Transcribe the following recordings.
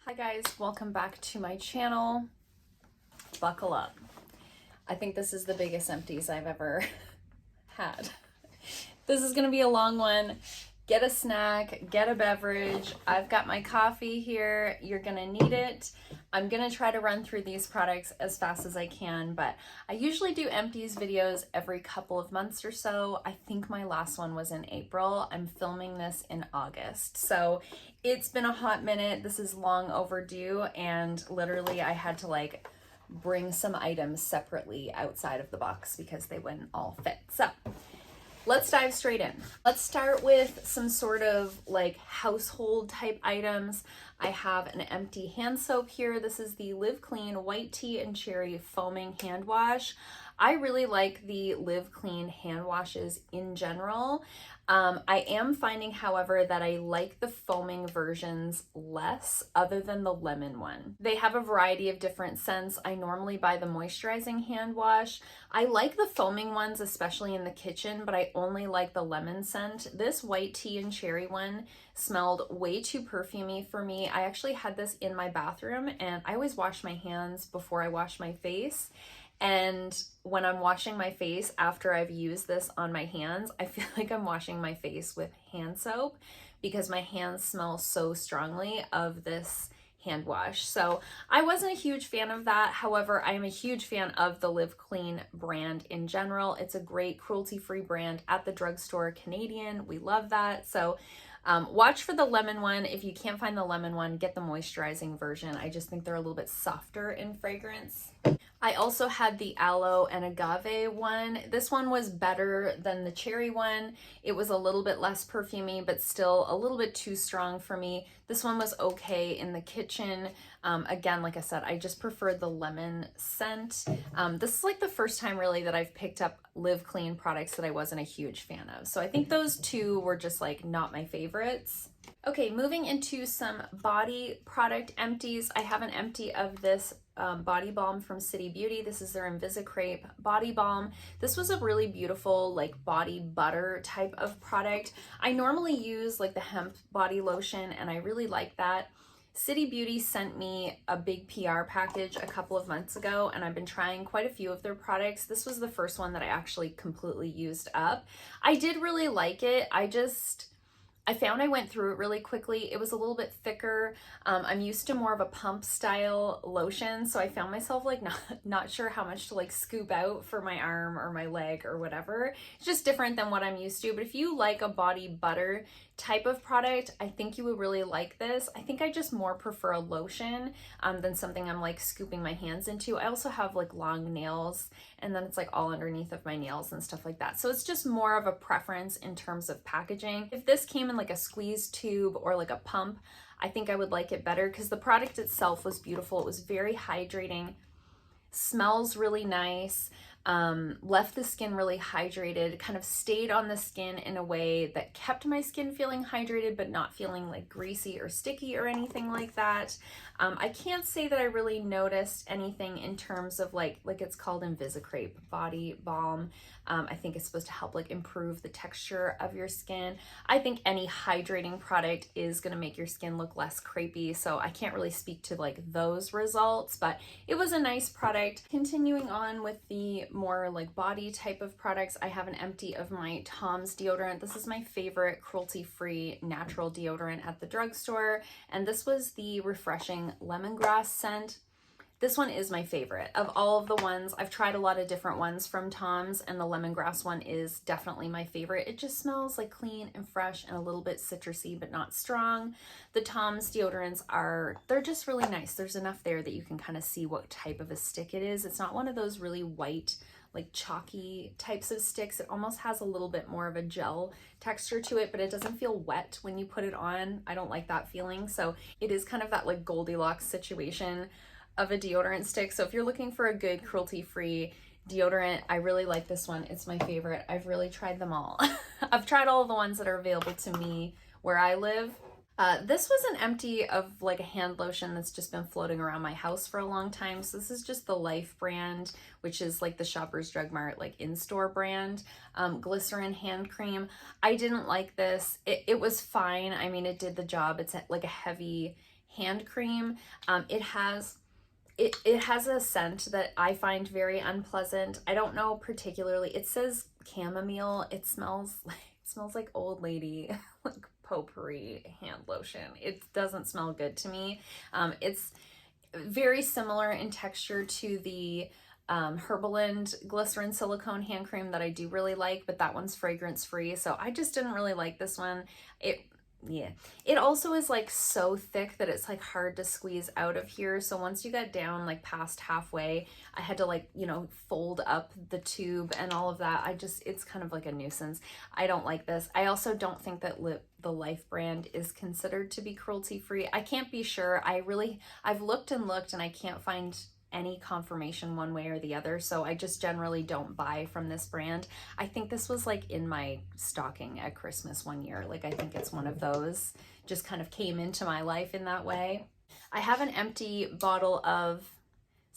Hi guys, welcome back to my channel. Buckle up. I think this is the biggest empties I've ever had. This is gonna be a long one. Get a snack, get a beverage. I've got my coffee here. You're gonna need it. I'm gonna try to run through these products as fast as I can, but I usually do empties videos every couple of months or so. I think my last one was in April. I'm filming this in August. So it's been a hot minute. This is long overdue, and literally I had to bring some items separately outside of the box because they wouldn't all fit. So let's dive straight in. Let's start with some sort of household type items. I have an empty hand soap here. This is the Live Clean White Tea and Cherry Foaming Hand Wash. I really like the Live Clean hand washes in general. I am finding, however, that I like the foaming versions less, other than the lemon one. They have a variety of different scents. I normally buy the moisturizing hand wash. I like the foaming ones, especially in the kitchen, but I only like the lemon scent. This white tea and cherry one smelled way too perfumey for me. I actually had this in my bathroom, and I always wash my hands before I wash my face. And when I'm washing my face after I've used this on my hands, I feel like I'm washing my face with hand soap because my hands smell so strongly of this hand wash. So I wasn't a huge fan of that. However, I am a huge fan of the Live Clean brand in general. It's a great cruelty-free brand at the drugstore, Canadian. We love that. So watch for the lemon one. If you can't find the lemon one, get the moisturizing version. I just think they're a little bit softer in fragrance. I also had the Aloe and Agave one. This one was better than the cherry one. It was a little bit less perfumey, but still a little bit too strong for me. This one was okay in the kitchen. Again, like I said, I just preferred the lemon scent. This is like the first time really that I've picked up Live Clean products that I wasn't a huge fan of. So I think those two were just not my favorites. Okay, moving into some body product empties. I have an empty of this body balm from City Beauty. This is their InvisiCrepe body balm. This was a really beautiful body butter type of product. I normally use the hemp body lotion, and I really like that. City Beauty sent me a big PR package a couple of months ago, and I've been trying quite a few of their products. This was the first one that I actually completely used up. I did really like it. I found I went through it really quickly. It was a little bit thicker. I'm used to more of a pump style lotion, so I found myself not sure how much to scoop out for my arm or my leg or whatever. It's just different than what I'm used to. But if you like a body butter type of product, I think you would really like this. I think I just more prefer a lotion than something I'm scooping my hands into. I also have long nails, and then it's all underneath of my nails and stuff like that. So it's just more of a preference in terms of packaging. If this came in a squeeze tube or a pump, I think I would like it better because the product itself was beautiful. It was very hydrating, smells really nice. Left the skin really hydrated, kind of stayed on the skin in a way that kept my skin feeling hydrated but not feeling greasy or sticky or anything like that. I can't say that I really noticed anything in terms of it's called InvisiCrepe body balm. I think it's supposed to help improve the texture of your skin. I think any hydrating product is going to make your skin look less crepey, so I can't really speak to those results, but it was a nice product. Continuing on with the more body type of products, I have an empty of my Tom's deodorant. This is my favorite cruelty-free natural deodorant at the drugstore, and this was the refreshing lemongrass scent. This one is my favorite of all of the ones. I've tried a lot of different ones from Tom's, and the lemongrass one is definitely my favorite. It just smells clean and fresh and a little bit citrusy, but not strong. The Tom's deodorants they're just really nice. There's enough there that you can kind of see what type of a stick it is. It's not one of those really white, chalky types of sticks. It almost has a little bit more of a gel texture to it, but it doesn't feel wet when you put it on. I don't like that feeling. So it is kind of that Goldilocks situation of a deodorant stick. So if you're looking for a good cruelty-free deodorant, I really like this one. It's my favorite. I've really tried them all. I've tried all of the ones that are available to me where I live. This was an empty of a hand lotion that's just been floating around my house for a long time. So this is just the Life brand, which is the Shoppers Drug Mart in-store brand. Glycerin hand cream. I didn't like this. It was fine. I mean, it did the job. It's a heavy hand cream. It has a scent that I find very unpleasant. I don't know particularly. It says chamomile. It smells like old lady like potpourri hand lotion. It doesn't smell good to me. It's very similar in texture to the Herbaland Glycerin Silicone hand cream that I do really like, but that one's fragrance free, so I just didn't really like this one. It also is like so thick that it's like hard to squeeze out of here, so once you get down like past halfway, I had to like, you know, fold up the tube and all of that. It's kind of like a nuisance. I don't like this. I also don't think that the Life brand is considered to be cruelty free. I can't be sure. I've looked and looked and I can't find any confirmation one way or the other, so I just generally don't buy from this brand. I think this was like in my stocking at Christmas one year. Like I think it's one of those, just kind of came into my life in that way. I have an empty bottle of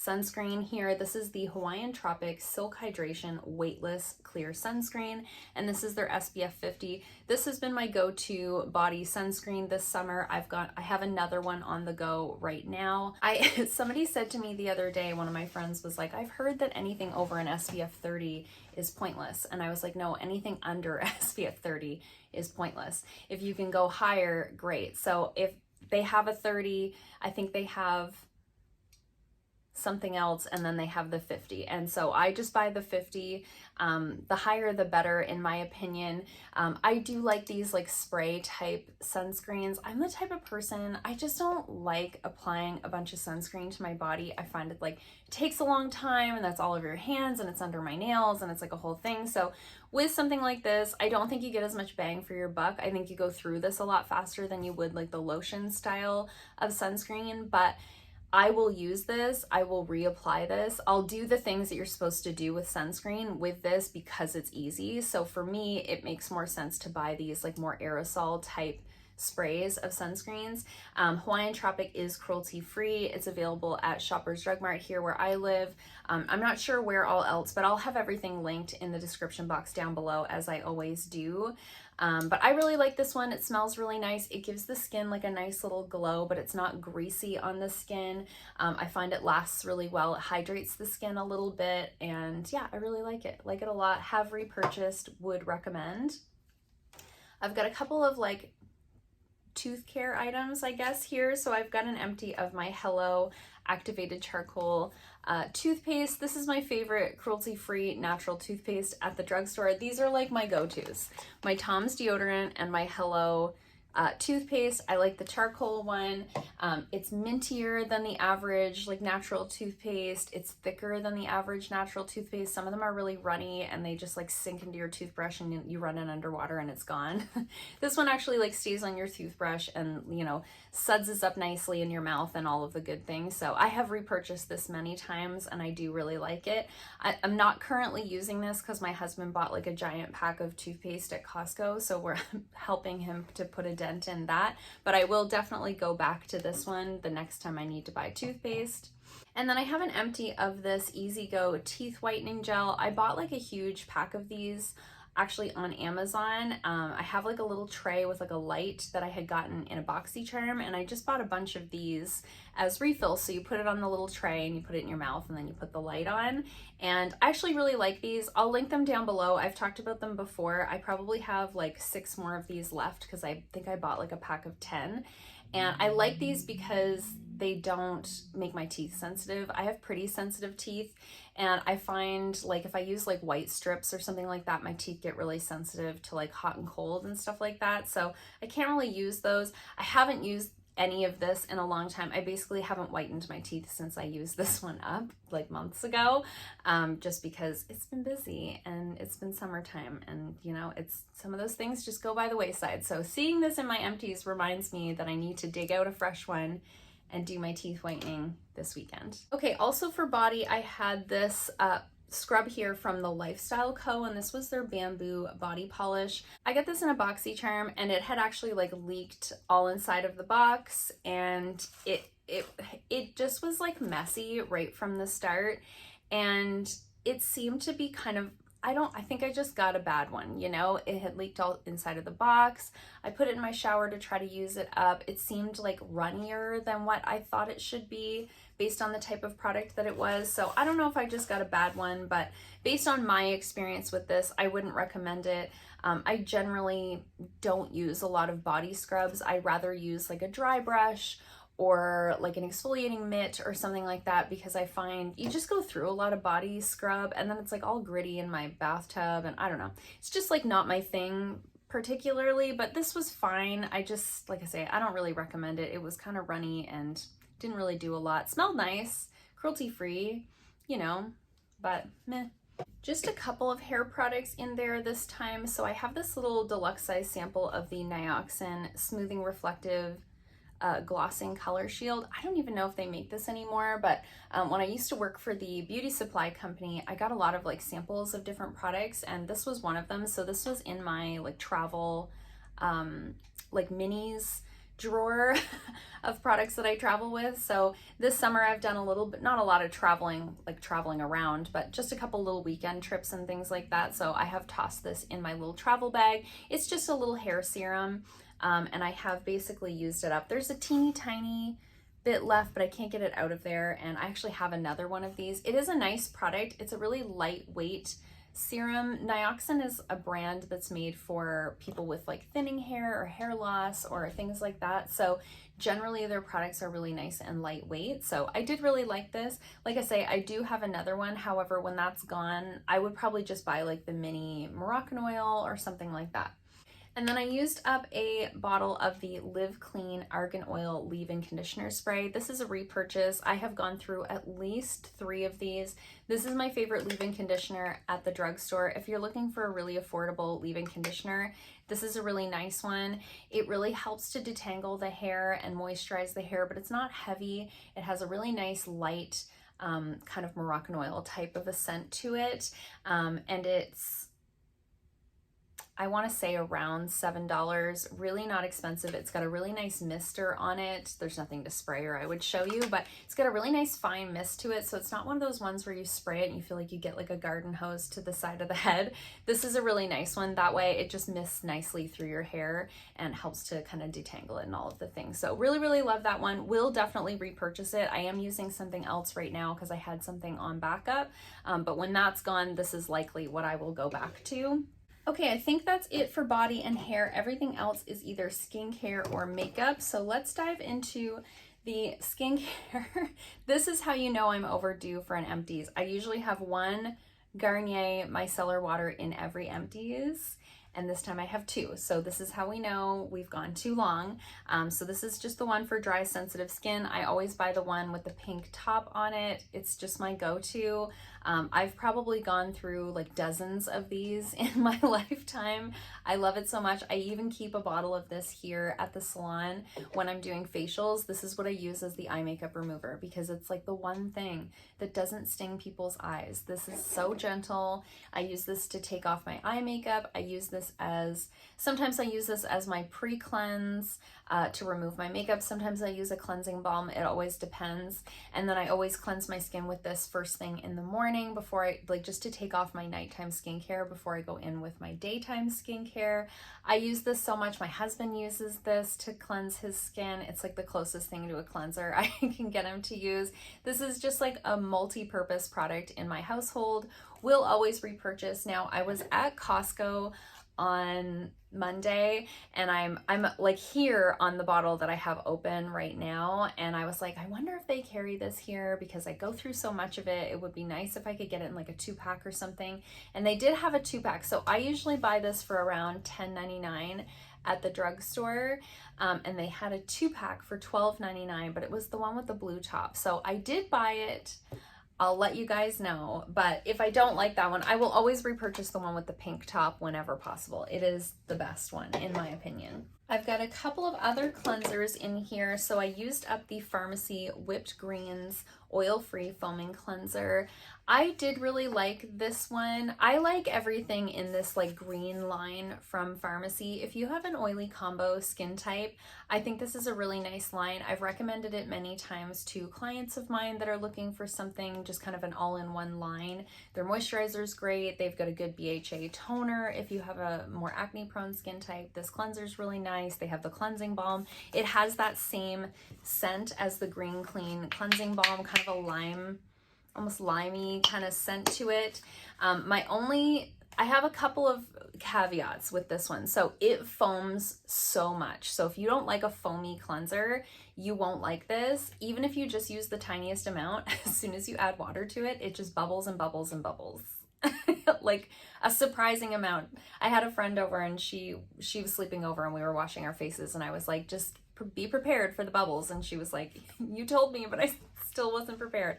sunscreen here. This is the Hawaiian Tropic Silk Hydration Weightless Clear Sunscreen, and this is their SPF 50. This has been my go-to body sunscreen this summer. I have another one on the go right now. Somebody said to me the other day, one of my friends was like, I've heard that anything over an SPF 30 is pointless. And I was like, no, anything under SPF 30 is pointless. If you can go higher, great. So if they have a 30, I think they have something else, and then they have the 50, and so I just buy the 50. The higher the better in my opinion. I do like these like spray type sunscreens. I'm the type of person, I just don't like applying a bunch of sunscreen to my body. I find it like it takes a long time, and that's all over your hands, and it's under my nails, and it's like a whole thing. So with something like this, I don't think you get as much bang for your buck. I think you go through this a lot faster than you would like the lotion style of sunscreen, but I will use this, I will reapply this. I'll do the things that you're supposed to do with sunscreen with this because it's easy. So for me, it makes more sense to buy these like more aerosol type sprays of sunscreens. Hawaiian Tropic is cruelty free. It's available at Shoppers Drug Mart here where I live. I'm not sure where all else, but I'll have everything linked in the description box down below, as I always do. But I really like this one. It smells really nice. It gives the skin like a nice little glow, but it's not greasy on the skin. I find it lasts really well. It hydrates the skin a little bit, and yeah, I really like it. Like it a lot. Have repurchased, would recommend. I've got a couple of like tooth care items, I guess, here. So I've got an empty of my Hello activated charcoal toothpaste. This is my favorite cruelty-free natural toothpaste at the drugstore. These are like my go-tos. My Tom's deodorant and my Hello toothpaste. I like the charcoal one. It's mintier than the average like natural toothpaste. It's thicker than the average natural toothpaste. Some of them are really runny and they just like sink into your toothbrush and you run it underwater and it's gone. This one actually like stays on your toothbrush and, you know, suds up nicely in your mouth and all of the good things. So I have repurchased this many times and I do really like it. I'm not currently using this because my husband bought like a giant pack of toothpaste at Costco, so we're helping him to put a dent in that, but I will definitely go back to this one the next time I need to buy toothpaste. And then I have an empty of this EZGO teeth whitening gel. I bought like a huge pack of these actually on Amazon. I have like a little tray with like a light that I had gotten in a BoxyCharm, and I just bought a bunch of these as refills. So you put it on the little tray and you put it in your mouth and then you put the light on. And I actually really like these. I'll link them down below. I've talked about them before. I probably have like 6 more of these left because I think I bought like a pack of 10. And I like these because they don't make my teeth sensitive. I have pretty sensitive teeth, and I find like if I use like white strips or something like that, my teeth get really sensitive to like hot and cold and stuff like that. So I can't really use those. I haven't used any of this in a long time. I basically haven't whitened my teeth since I used this one up like months ago, just because it's been busy and it's been summertime, and you know, it's some of those things just go by the wayside. So seeing this in my empties reminds me that I need to dig out a fresh one and do my teeth whitening this weekend. Okay, also for body, I had this scrub here from the Lyfestyle Co, and this was their bamboo body polish. I got this in a BoxyCharm and it had actually like leaked all inside of the box, and it just was like messy right from the start, and it seemed to be kind of I think I just got a bad one, you know? It had leaked all inside of the box. I put it in my shower to try to use it up. It seemed like runnier than what I thought it should be based on the type of product that it was. So I don't know if I just got a bad one, but based on my experience with this, I wouldn't recommend it. I generally don't use a lot of body scrubs. I'd rather use like a dry brush or like an exfoliating mitt or something like that, because I find you just go through a lot of body scrub and then it's like all gritty in my bathtub, and I don't know. It's just like not my thing particularly, but this was fine. I just, like I say, I don't really recommend it. It was kind of runny and didn't really do a lot. Smelled nice, cruelty-free, you know, but meh. Just a couple of hair products in there this time. So I have this little deluxe size sample of the Nioxin Smoothing Reflective glossing color shield. I don't even know if they make this anymore, but when I used to work for the beauty supply company, I got a lot of like samples of different products, and this was one of them. So this was in my like travel like minis drawer of products that I travel with. So this summer I've done a little bit, not a lot of traveling, like traveling around, but just a couple little weekend trips and things like that. So I have tossed this in my little travel bag. It's just a little hair serum. And I have basically used it up. There's a teeny tiny bit left, but I can't get it out of there. And I actually have another one of these. It is a nice product. It's a really lightweight serum. Nioxin is a brand that's made for people with like thinning hair or hair loss or things like that. So generally their products are really nice and lightweight. So I did really like this. Like I say, I do have another one. However, when that's gone, I would probably just buy like the mini Moroccan oil or something like that. And then I used up a bottle of the Live Clean Argan Oil Leave-In Conditioner Spray. This is a repurchase. I have gone through at least 3 of these. This is my favorite leave-in conditioner at the drugstore. If you're looking for a really affordable leave-in conditioner, this is a really nice one. It really helps to detangle the hair and moisturize the hair, but it's not heavy. It has a really nice light kind of Moroccan oil type of a scent to it. And it's, I want to say around $7, really not expensive. It's got a really nice mister on it. There's nothing to spray or I would show you, but it's got a really nice fine mist to it. So it's not one of those ones where you spray it and you feel like you get like a garden hose to the side of the head. This is a really nice one. That way it just mists nicely through your hair and helps to kind of detangle it and all of the things. So really, really love that one. Will definitely repurchase it. I am using something else right now because I had something on backup. But when that's gone, this is likely what I will go back to. Okay, I think that's it for body and hair. Everything else is either skincare or makeup. So let's dive into the skincare. This is how you know I'm overdue for an Empties. I usually have one Garnier Micellar water in every Empties, and this time I have 2. So this is how we know we've gone too long. So this is just the one for dry, sensitive skin. I always buy the one with the pink top on it. It's just my go-to. I've probably gone through like dozens of these in my lifetime. I love it so much. I even keep a bottle of this here at the salon when I'm doing facials. This is what I use as the eye makeup remover because it's like the one thing that doesn't sting people's eyes. This is so gentle. I use this to take off my eye makeup. I use this as, sometimes I use this as my pre-cleanse to remove my makeup. Sometimes I use a cleansing balm. It always depends. And then I always cleanse my skin with this first thing in the morning before I, like, just to take off my nighttime skincare before I go in with my daytime skincare. I use this so much. My husband uses this to cleanse his skin. It's like the closest thing to a cleanser I can get him to use. This is just like a multi-purpose product in my household. Will always repurchase. Now, I was at Costco on Monday and I'm like here on the bottle that I have open right now, and I was like, I wonder if they carry this here because I go through so much of it. It would be nice if I could get it in like a 2-pack or something, and they did have a 2-pack. So I usually buy this for around $10.99 at the drugstore, and they had a 2-pack for $12.99, but it was the one with the blue top. So I did buy it. I'll let you guys know, but if I don't like that one, I will always repurchase the one with the pink top whenever possible. It is the best one, in my opinion. I've got a couple of other cleansers in here. So I used up the Farmacy Whipped Greens oil-free foaming cleanser. I did really like this one. I like everything in this like green line from Farmacy. If you have an oily combo skin type, I think this is a really nice line. I've recommended it many times to clients of mine that are looking for something, just kind of an all-in-one line. Their moisturizer is great. They've got a good BHA toner. If you have a more acne-prone skin type, this cleanser is really nice. They have the cleansing balm. It has that same scent as the Green Clean cleansing balm, kind of a lime, almost limey kind of scent to it. I have a couple of caveats with this one. So it foams so much. So if you don't like a foamy cleanser, you won't like this. Even if you just use the tiniest amount, as soon as you add water to it, it just bubbles and bubbles and bubbles. Like a surprising amount. I had a friend over and she was sleeping over and we were washing our faces and I was like, just be prepared for the bubbles. And she was like, you told me, but I still wasn't prepared.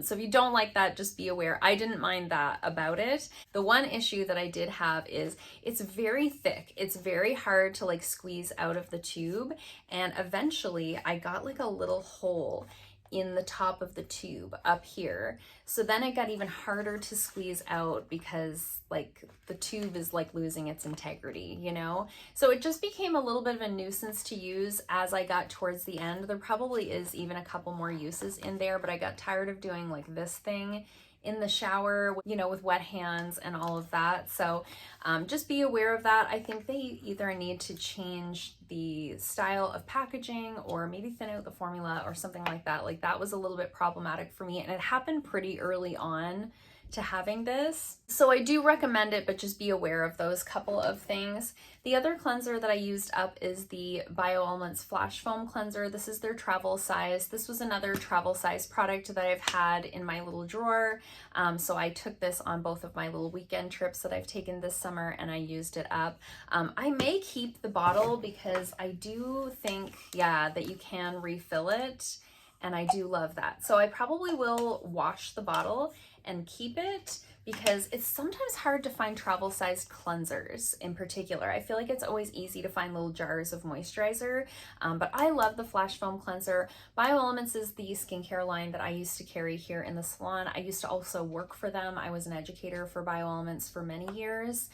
So if you don't like that, just be aware. I didn't mind that about it. The one issue that I did have is it's very thick. It's very hard to like squeeze out of the tube. And eventually I got like a little hole in the top of the tube up here. So then it got even harder to squeeze out because like the tube is like losing its integrity, you know? So it just became a little bit of a nuisance to use as I got towards the end. There probably is even a couple more uses in there, but I got tired of doing like this thing in the shower, you know, with wet hands and all of that. So just be aware of that. I think they either need to change the style of packaging or maybe thin out the formula or something like that. Like that was a little bit problematic for me and it happened pretty early on to having this. So I do recommend it, but just be aware of those couple of things. The other cleanser that I used up is the Bioelements Flash Foam Cleanser. This is their travel size. This was another travel size product that I've had in my little drawer. So I took this on both of my little weekend trips that I've taken this summer and I used it up. I may keep the bottle because I do think, yeah, that you can refill it. And I do love that. So I probably will wash the bottle and keep it because it's sometimes hard to find travel sized cleansers in particular. I feel like it's always easy to find little jars of moisturizer, but I love the Flash Foam Cleanser. Bioelements is the skincare line that I used to carry here in the salon. I used to also work for them. I was an educator for Bioelements for many years.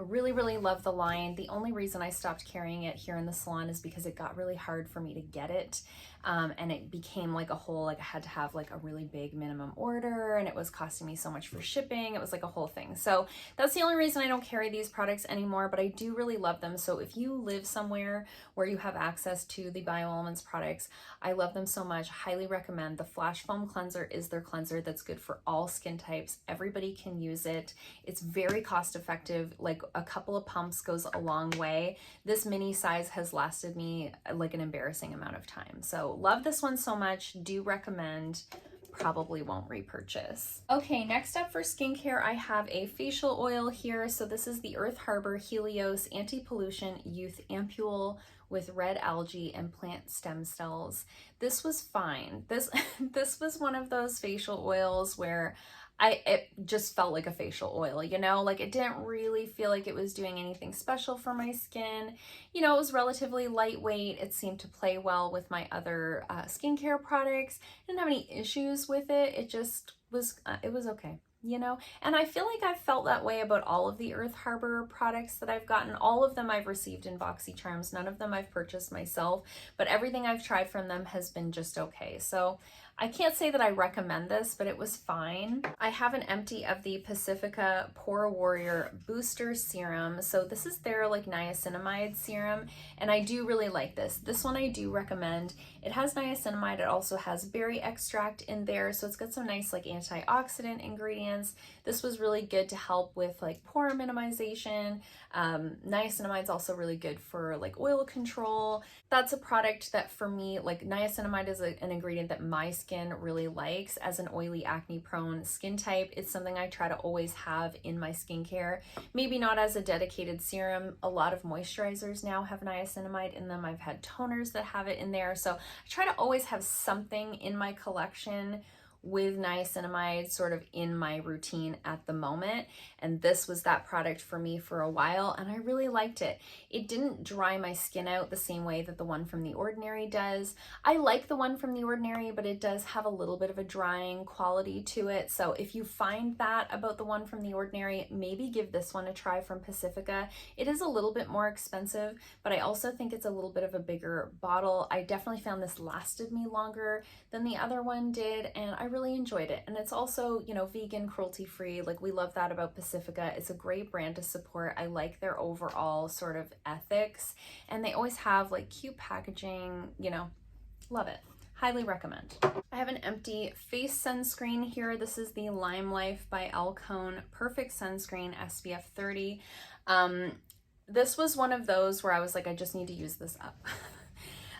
Really, really love the line. The only reason I stopped carrying it here in the salon is because it got really hard for me to get it. And it became like a whole, like I had to have like a really big minimum order and it was costing me so much for shipping. It was like a whole thing. So that's the only reason I don't carry these products anymore, but I do really love them. So if you live somewhere where you have access to the Bioelements products, I love them so much. Highly recommend. The Flash Foam Cleanser is their cleanser that's good for all skin types. Everybody can use it. It's very cost effective. Like a couple of pumps goes a long way. This mini size has lasted me like an embarrassing amount of time. So love this one so much. Do recommend. Probably won't repurchase. Okay, next up for skincare, I have a facial oil here. So this is the Earth Harbor Helios Anti-Pollution Youth Ampoule with red algae and plant stem cells. This was fine. This was one of those facial oils where it just felt like a facial oil, you know, like it didn't really feel like it was doing anything special for my skin. You know, it was relatively lightweight. It seemed to play well with my other skincare products. I didn't have any issues with it. It just was, it was okay, you know? And I feel like I've felt that way about all of the Earth Harbor products that I've gotten. All of them I've received in BoxyCharms. None of them I've purchased myself, but everything I've tried from them has been just okay. So I can't say that I recommend this, but it was fine. I have an empty of the Pacifica Pore Warrior Booster Serum. So this is their like niacinamide serum, and I do really like this. This one I do recommend. It has niacinamide. It also has berry extract in there, so it's got some nice like antioxidant ingredients. This was really good to help with like pore minimization. Niacinamide is also really good for like oil control. That's a product that for me, like niacinamide is an ingredient that my skin really likes. As an oily acne prone skin type, it's something I try to always have in my skincare. Maybe not as a dedicated serum. A lot of moisturizers now have niacinamide in them. I've had toners that have it in there. So I try to always have something in my collection with niacinamide sort of in my routine at the moment. And this was that product for me for a while, and I really liked it. It didn't dry my skin out the same way that the one from The Ordinary does. I like the one from The Ordinary, but it does have a little bit of a drying quality to it. So if you find that about the one from The Ordinary, maybe give this one a try from Pacifica. It is a little bit more expensive, but I also think it's a little bit of a bigger bottle. I definitely found this lasted me longer than the other one did, and I really enjoyed it. And it's also, you know, vegan, cruelty-free. Like, we love that about Pacifica. It's a great brand to support. I like their overall sort of ethics, and they always have like cute packaging, you know, love it. Highly recommend. I have an empty face sunscreen here. This is the LimeLife by Alcone Perfect Sunscreen SPF 30. This was one of those where I was like, I just need to use this up.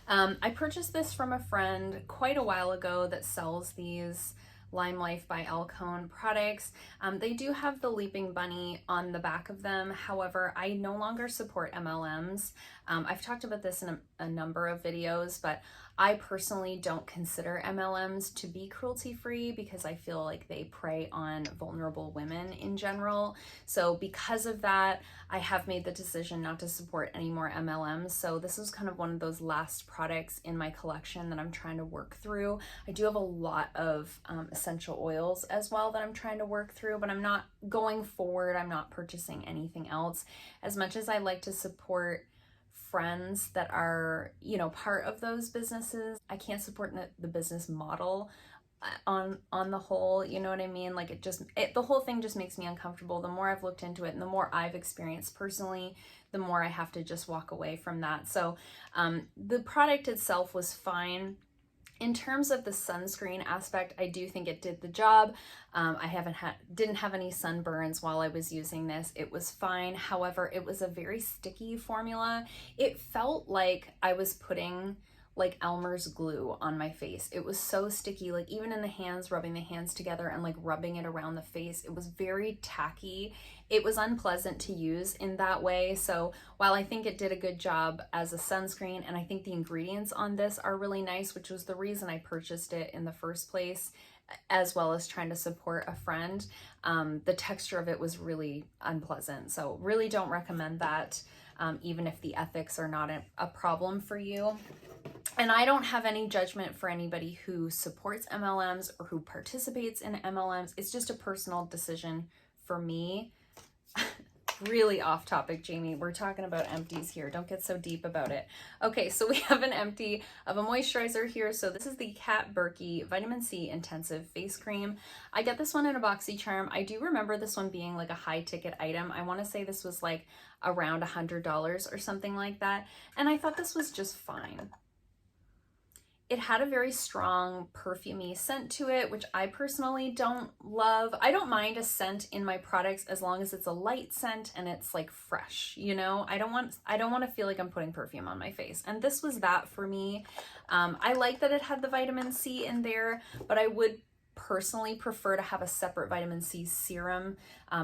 I purchased this from a friend quite a while ago that sells these LimeLife by Alcone products. They do have the Leaping Bunny on the back of them. However, I no longer support MLMs. I've talked about this in a number of videos, but I personally don't consider MLMs to be cruelty-free because I feel like they prey on vulnerable women in general. So because of that, I have made the decision not to support any more MLMs. So this is kind of one of those last products in my collection that I'm trying to work through. I do have a lot of essential oils as well that I'm trying to work through, but I'm not going forward. I'm not purchasing anything else. As much as I like to support friends that are, you know, part of those businesses, I can't support the business model on the whole, you know what I mean? Like, the whole thing just makes me uncomfortable. The more I've looked into it and the more I've experienced personally, the more I have to just walk away from that. So the product itself was fine. In terms of the sunscreen aspect, I do think it did the job. I didn't have any sunburns while I was using this. It was fine. However, it was a very sticky formula. It felt like I was putting like Elmer's glue on my face. It was so sticky, like even in the hands, rubbing the hands together and like rubbing it around the face. It was very tacky. It was unpleasant to use in that way. So while I think it did a good job as a sunscreen, and I think the ingredients on this are really nice, which was the reason I purchased it in the first place, as well as trying to support a friend, the texture of it was really unpleasant. So really don't recommend that, even if the ethics are not a problem for you. And I don't have any judgment for anybody who supports MLMs or who participates in MLMs. It's just a personal decision for me. Really off topic, Jamie. We're talking about empties here. Don't get so deep about it. Okay, so we have an empty of a moisturizer here. So this is the Kat Burki Vitamin C Intensive Face Cream. I get this one in a BoxyCharm. I do remember this one being like a high ticket item. I want to say this was like around $100 or something like that. And I thought this was just fine. It had a very strong perfumey scent to it, which I personally don't love. I don't mind a scent in my products as long as it's a light scent and it's like fresh, you know? I don't want to feel like I'm putting perfume on my face. And this was that for me. I like that it had the vitamin C in there, but I would personally prefer to have a separate vitamin C serum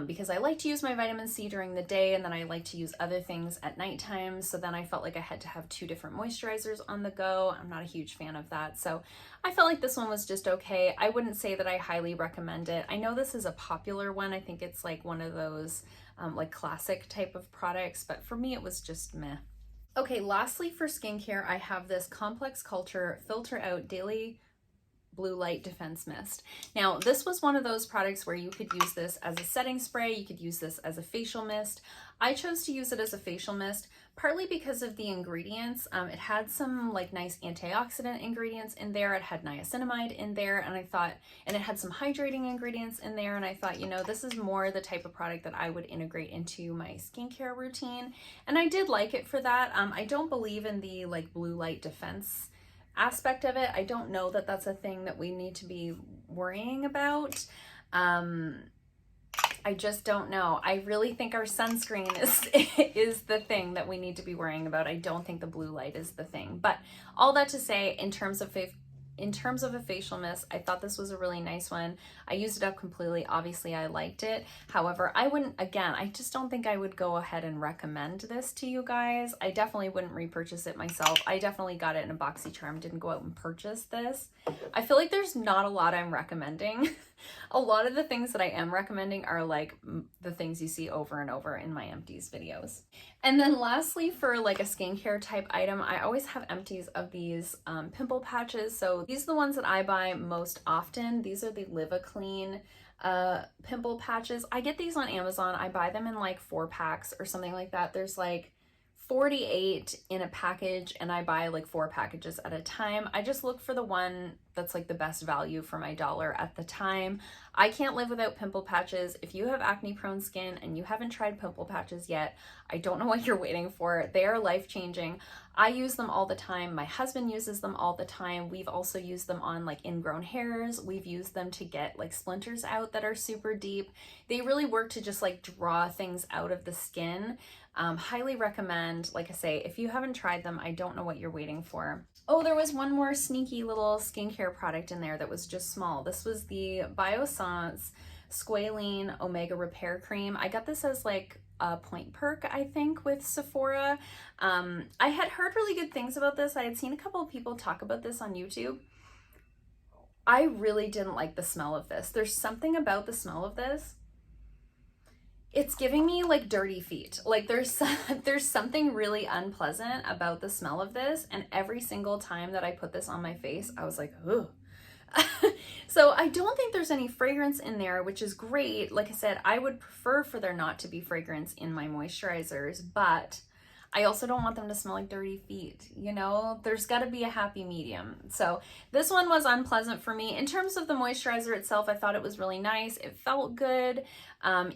because I like to use my vitamin C during the day and then I like to use other things at nighttime. So then I felt like I had to have two different moisturizers on the go. I'm not a huge fan of that. So I felt like this one was just okay. I wouldn't say that I highly recommend it. I know this is a popular one. I think it's like one of those like classic type of products, but for me it was just meh. Okay, lastly for skincare, I have this Complex Culture Filter Out Daily Blue Light Defense Mist. Now, this was one of those products where you could use this as a setting spray, you could use this as a facial mist. I chose to use it as a facial mist, partly because of the ingredients. It had some like nice antioxidant ingredients in there. It had niacinamide in there, and it had some hydrating ingredients in there, and I thought, you know, this is more the type of product that I would integrate into my skincare routine, and I did like it for that. I don't believe in the like blue light defense aspect of it. I don't know that that's a thing that we need to be worrying about. I just don't know. I really think our sunscreen is the thing that we need to be worrying about. I don't think the blue light is the thing. But all that to say, in terms of in terms of a facial mist, I thought this was a really nice one. I used it up completely. Obviously, I liked it. However, I wouldn't, again, I just don't think I would go ahead and recommend this to you guys. I definitely wouldn't repurchase it myself. I definitely got it in a BoxyCharm, didn't go out and purchase this. I feel like there's not a lot I'm recommending. A lot of the things that I am recommending are like the things you see over and over in my Empties videos. And then lastly, for like a skincare type item, I always have Empties of these pimple patches. So these are the ones that I buy most often. These are the Live a Clean pimple patches. I get these on Amazon. I buy them in like 4 packs or something like that. There's like 48 in a package, and I buy like 4 packages at a time. I just look for the one that's like the best value for my dollar at the time. I can't live without pimple patches. If you have acne prone skin and you haven't tried pimple patches yet, I don't know what you're waiting for. They are life-changing. I use them all the time. My husband uses them all the time. We've also used them on like ingrown hairs. We've used them to get like splinters out that are super deep. They really work to just like draw things out of the skin. Highly recommend. Like I say, if you haven't tried them, I don't know what you're waiting for. Oh, there was one more sneaky little skincare product in there that was just small. This was the Biossance Squalane Omega Repair Cream. I got this as like a point perk, I think, with Sephora. I had heard really good things about this. I had seen a couple of people talk about this on YouTube. I really didn't like the smell of this. There's something about the smell of this. It's giving me like dirty feet. Like there's something really unpleasant about the smell of this, and every single time that I put this on my face, I was like, ugh. So I don't think there's any fragrance in there, which is great. Like I said, I would prefer for there not to be fragrance in my moisturizers, but I also don't want them to smell like dirty feet. You know, there's got to be a happy medium. So this one was unpleasant for me. In terms of the moisturizer itself, I thought it was really nice. It felt good.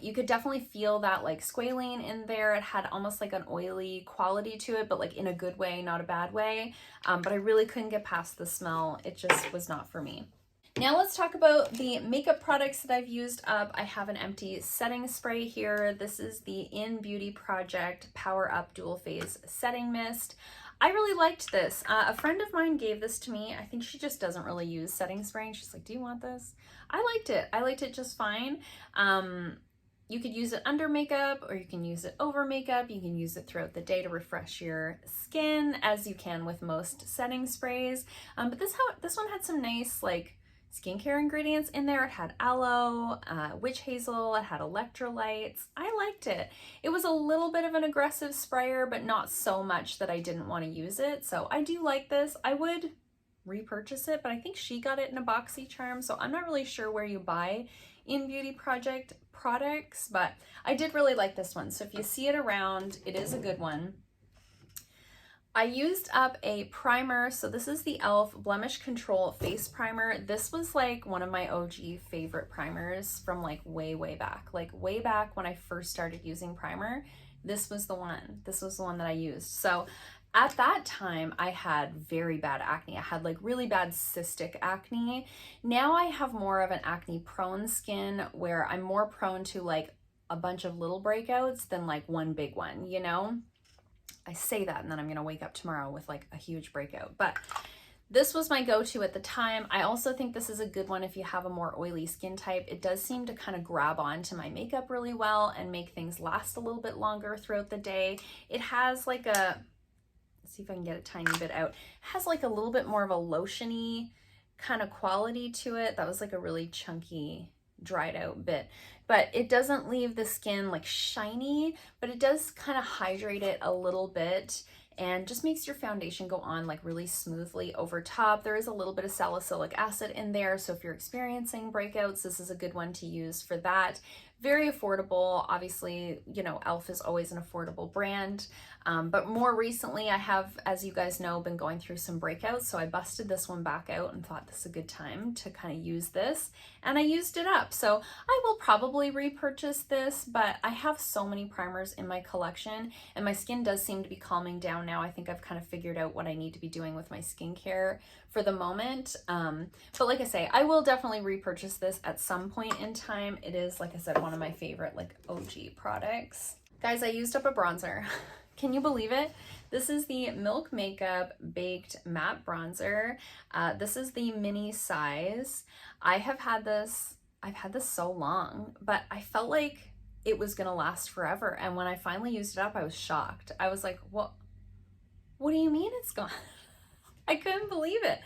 You could definitely feel that like squalane in there. It had almost like an oily quality to it, but like in a good way, not a bad way. But I really couldn't get past the smell. It just was not for me. Now let's talk about the makeup products that I've used up. I have an empty setting spray here. This is the In Beauty Project Power Up Dual Phase Setting Mist. I really liked this. A friend of mine gave this to me. I think she just doesn't really use setting spray, and she's like, do you want this? I liked it. I liked it just fine. You could use it under makeup, or you can use it over makeup. You can use it throughout the day to refresh your skin, as you can with most setting sprays. But this one had some nice like skincare ingredients in there. It had aloe, witch hazel, it had electrolytes. I liked it. It was a little bit of an aggressive sprayer, but not so much that I didn't want to use it. So I do like this. I would repurchase it, but I think she got it in a BoxyCharm, so I'm not really sure where you buy In Beauty Project products, but I did really like this one. So if you see it around, it is a good one. I used up a primer. So this is the e.l.f. Blemish Control Face Primer. This was like one of my OG favorite primers from like way back. Like way back when I first started using primer, this was the one. This was the one that I used. So at that time, I had very bad acne. I had like really bad cystic acne. Now I have more of an acne prone skin where I'm more prone to like a bunch of little breakouts than like one big one, you know? I say that and then I'm gonna wake up tomorrow with like a huge breakout, but this was my go-to at the time. I also think this is a good one if you have a more oily skin type. It does seem to kind of grab onto my makeup really well and make things last a little bit longer throughout the day. It has like a, let's see if I can get a tiny bit out. It has like a little bit more of a lotiony kind of quality to it. That was like a really chunky, dried out bit, but it doesn't leave the skin like shiny, but it does kind of hydrate it a little bit and just makes your foundation go on like really smoothly over top. There is a little bit of salicylic acid in there, so if you're experiencing breakouts, this is a good one to use for that. Very affordable. Obviously, you know, e.l.f. is always an affordable brand. But more recently, I have, as you guys know, been going through some breakouts. So I busted this one back out and thought this is a good time to kind of use this. And I used it up. So I will probably repurchase this, but I have so many primers in my collection and my skin does seem to be calming down now. I think I've kind of figured out what I need to be doing with my skincare for the moment. But like I say, I will definitely repurchase this at some point in time. It is, like I said, one of my favorite like OG products. Guys, I used up a bronzer. Can you believe it? This is the Milk Makeup Baked Matte Bronzer. This is the mini size. I've had this so long, but I felt like it was gonna last forever. And when I finally used it up, I was shocked. I was like, what do you mean it's gone? I couldn't believe it.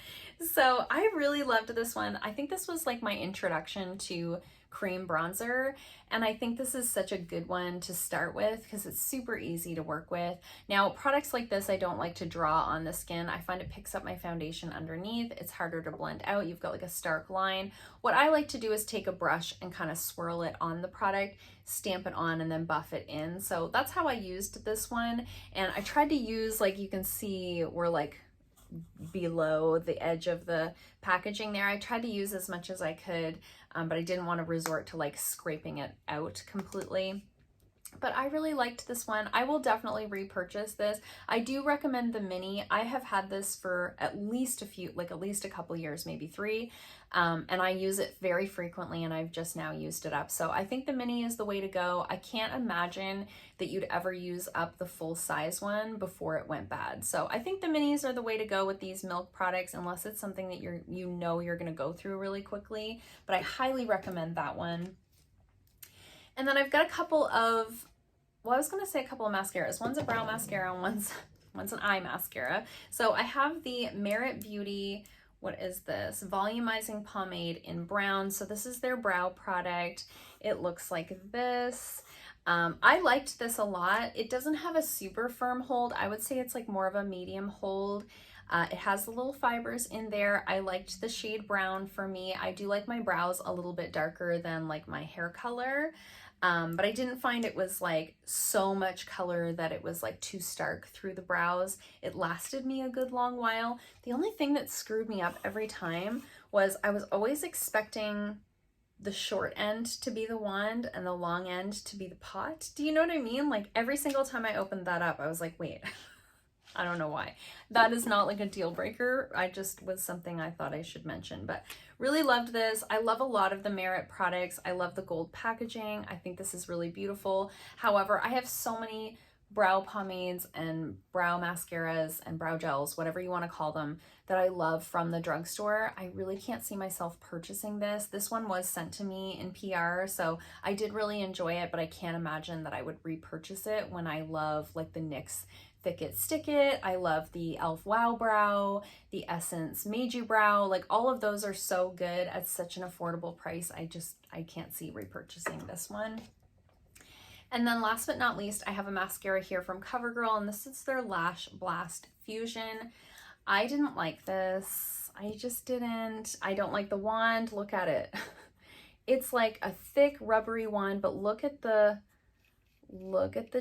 So I really loved this one. I think this was like my introduction to cream bronzer, and I think this is such a good one to start with because it's super easy to work with. Now, products like this I don't like to draw on the skin. I find it picks up my foundation underneath. It's harder to blend out. You've got like a stark line. What I like to do is take a brush and kind of swirl it on the product, stamp it on, and then buff it in. So that's how I used this one, and I tried to use, like you can see, we're like below the edge of the packaging there. I tried to use as much as I could, but I didn't want to resort to like scraping it out completely. But I really liked this one. I will definitely repurchase this. I do recommend the mini. I have had this for at least a couple years, maybe 3. And I use it very frequently, and I've just now used it up. So I think the mini is the way to go. I can't imagine that you'd ever use up the full size one before it went bad. So I think the minis are the way to go with these Milk products, unless it's something that you're gonna go through really quickly. But I highly recommend that one. And then I've got a couple of mascaras. One's a brow mascara and one's an eye mascara. So I have the Merit Beauty, what is this? Volumizing Pomade in brown. So this is their brow product. It looks like this. I liked this a lot. It doesn't have a super firm hold. I would say it's like more of a medium hold. It has the little fibers in there. I liked the shade brown for me. I do like my brows a little bit darker than like my hair color. But I didn't find it was like so much color that it was like too stark through the brows. It lasted me a good long while. The only thing that screwed me up every time was I was always expecting the short end to be the wand and the long end to be the pot. Do you know what I mean? Like every single time I opened that up, I was like, wait, I don't know why. That is not like a deal breaker. I just was something I thought I should mention, but really loved this. I love a lot of the Merit products. I love the gold packaging. I think this is really beautiful. However, I have so many brow pomades and brow mascaras and brow gels, whatever you want to call them, that I love from the drugstore. I really can't see myself purchasing this. This one was sent to me in PR, so I did really enjoy it, but I can't imagine that I would repurchase it when I love like the NYX Thick It Stick It. I love the e.l.f. Wow Brow, the Essence Meiju Brow. Like all of those are so good at such an affordable price. I can't see repurchasing this one. And then last but not least, I have a mascara here from CoverGirl, and this is their Lash Blast Fusion. I didn't like this. I just didn't. I don't like the wand. Look at it. It's like a thick rubbery wand, but look at the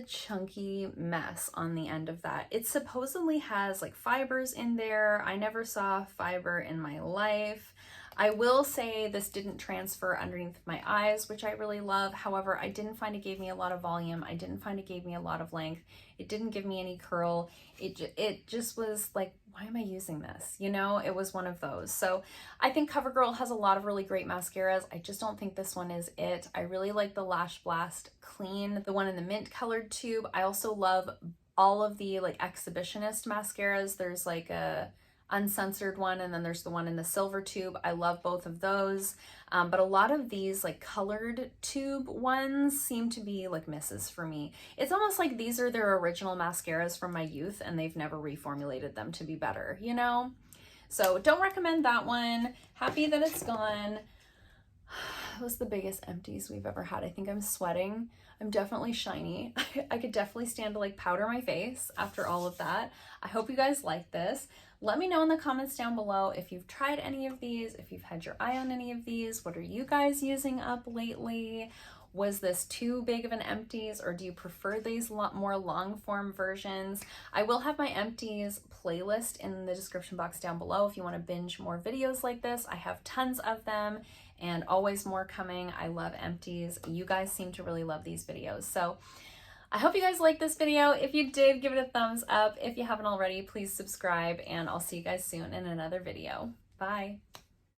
chunky mess on the end of that. It supposedly has like fibers in there. I never saw fiber in my life. I will say this didn't transfer underneath my eyes, which I really love. However, I didn't find it gave me a lot of volume. I didn't find it gave me a lot of length. It didn't give me any curl. It just was like, why am I using this? You know, it was one of those. So I think CoverGirl has a lot of really great mascaras. I just don't think this one is it. I really like the Lash Blast Clean, the one in the mint colored tube. I also love all of the like exhibitionist mascaras. There's like a uncensored one, and then there's the one in the silver tube. I love both of those, but a lot of these like colored tube ones seem to be like misses for me. It's almost like these are their original mascaras from my youth and they've never reformulated them to be better, you know? So don't recommend that one. Happy that it's gone. It was the biggest empties we've ever had. I think I'm sweating. I'm definitely shiny. I could definitely stand to like powder my face after all of that. I hope you guys like this. Let me know in the comments down below if you've tried any of these, if you've had your eye on any of these. What are you guys using up lately? Was this too big of an empties, or do you prefer these more long form versions? I will have my empties playlist in the description box down below if you want to binge more videos like this. I have tons of them and always more coming. I love empties. You guys seem to really love these videos. So I hope you guys liked this video. If you did, give it a thumbs up. If you haven't already, please subscribe, and I'll see you guys soon in another video. Bye.